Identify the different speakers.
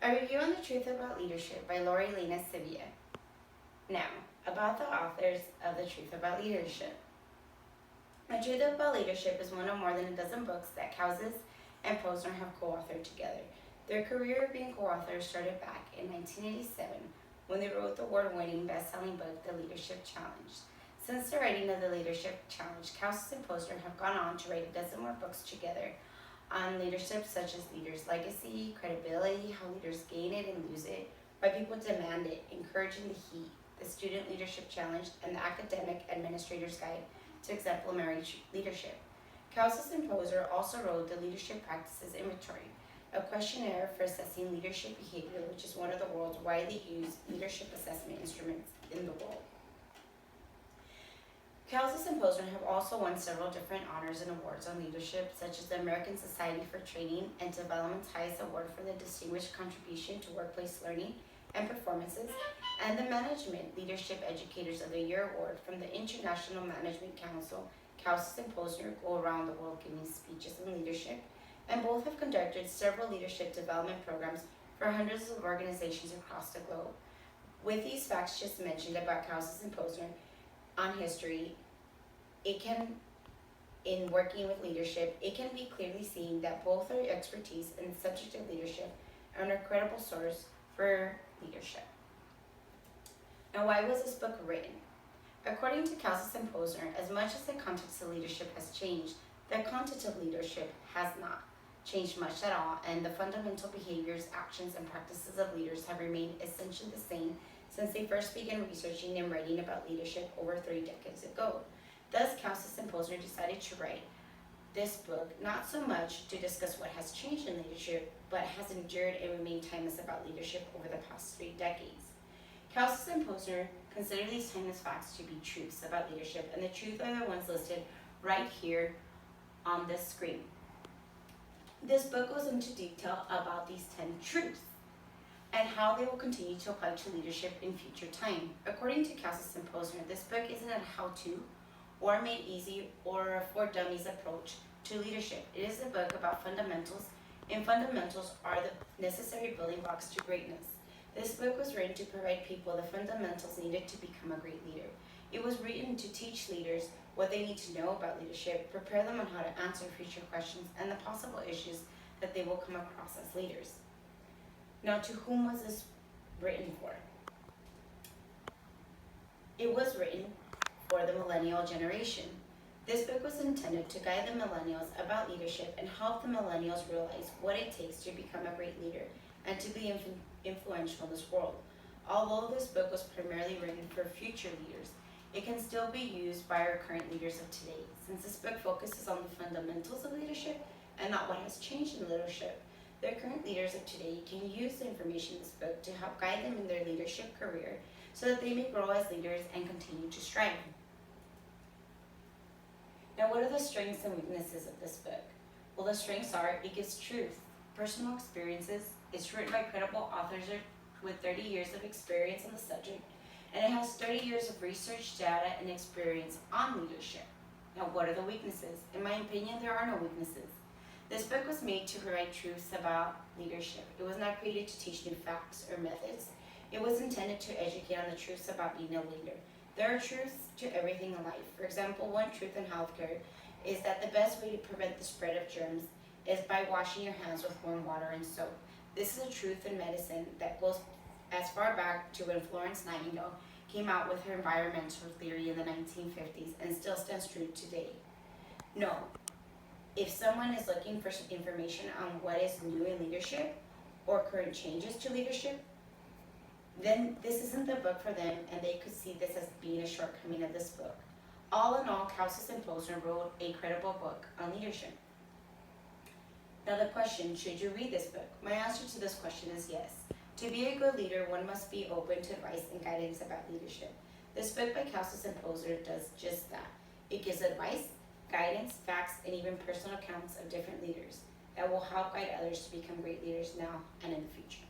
Speaker 1: A Review on the Truth About Leadership by Lori Lena Sevilla. Now, about the authors of The Truth About Leadership. The Truth About Leadership is one of more than a dozen books that Kouzes and Posner have co-authored together. Their career of being co-authors started back in 1987 when they wrote the award-winning best-selling book, The Leadership Challenge. Since the writing of The Leadership Challenge, Kouzes and Posner have gone on to write a dozen more books together on leadership, such as Leaders' Legacy, Credibility, How Leaders Gain It and Lose It, Why People Demand It, Encouraging the Heat, The Student Leadership Challenge, and The Academic Administrator's Guide to Exemplary Leadership. Kouzes and Posner also wrote the Leadership Practices Inventory, a questionnaire for assessing leadership behavior, which is one of the world's widely used leadership assessment instruments in the world. Kouzes and Posner have also won several different honors and awards on leadership, such as the American Society for Training and Development's highest award for the Distinguished Contribution to Workplace Learning and Performances, and the Management Leadership Educators of the Year award from the International Management Council. Kouzes and Posner go around the world giving speeches on leadership, and both have conducted several leadership development programs for hundreds of organizations across the globe. With these facts just mentioned about Kouzes and Posner on history, in working with leadership, it can be clearly seen that both their expertise in the subject of leadership are an incredible source for leadership. Now, why was this book written? According to Kouzes and Posner, as much as the context of leadership has changed, the content of leadership has not changed much at all, and the fundamental behaviors, actions, and practices of leaders have remained essentially the same since they first began researching and writing about leadership over 3 decades ago. Thus, Kouzes and Posner decided to write this book not so much to discuss what has changed in leadership, but has endured and remained timeless about leadership over the past 3 decades. Kouzes and Posner consider these timeless facts to be truths about leadership, and the truths are the ones listed right here on this screen. This book goes into detail about these 10 truths and how they will continue to apply to leadership in future time. According to Kouzes and Posner, this book isn't a how-to or made easy or a for dummies approach to leadership. It is a book about fundamentals, and fundamentals are the necessary building blocks to greatness. This book was written to provide people the fundamentals needed to become a great leader. It was written to teach leaders what they need to know about leadership, prepare them on how to answer future questions, and the possible issues that they will come across as leaders. Now, to whom was this written for? It was written for the millennial generation. This book was intended to guide the millennials about leadership and help the millennials realize what it takes to become a great leader and to be influential in this world. Although this book was primarily written for future leaders, it can still be used by our current leaders of today, since this book focuses on the fundamentals of leadership and not what has changed in leadership. The current leaders of today can use the information in this book to help guide them in their leadership career so that they may grow as leaders and continue to strive. Now, what are the strengths and weaknesses of this book? Well, the strengths are it gives truth, personal experiences, it's written by credible authors with 30 years of experience on the subject, and it has 30 years of research, data, and experience on leadership. Now, what are the weaknesses? In my opinion, there are no weaknesses. This book was made to provide truths about leadership. It was not created to teach new facts or methods. It was intended to educate on the truths about being a leader. There are truths to everything in life. For example, one truth in healthcare is that the best way to prevent the spread of germs is by washing your hands with warm water and soap. This is a truth in medicine that goes as far back to when Florence Nightingale came out with her environmental theory in the 1950s and still stands true today. No, if someone is looking for some information on what is new in leadership or current changes to leadership, then this isn't the book for them, and they could see this as being a shortcoming of this book. All in all, Kouzes and Posner wrote a credible book on leadership. Now the question, should you read this book? My answer to this question is yes. To be a good leader, one must be open to advice and guidance about leadership. This book by Kouzes and Posner does just that. It gives advice, guidance, facts, and even personal accounts of different leaders that will help guide others to become great leaders now and in the future.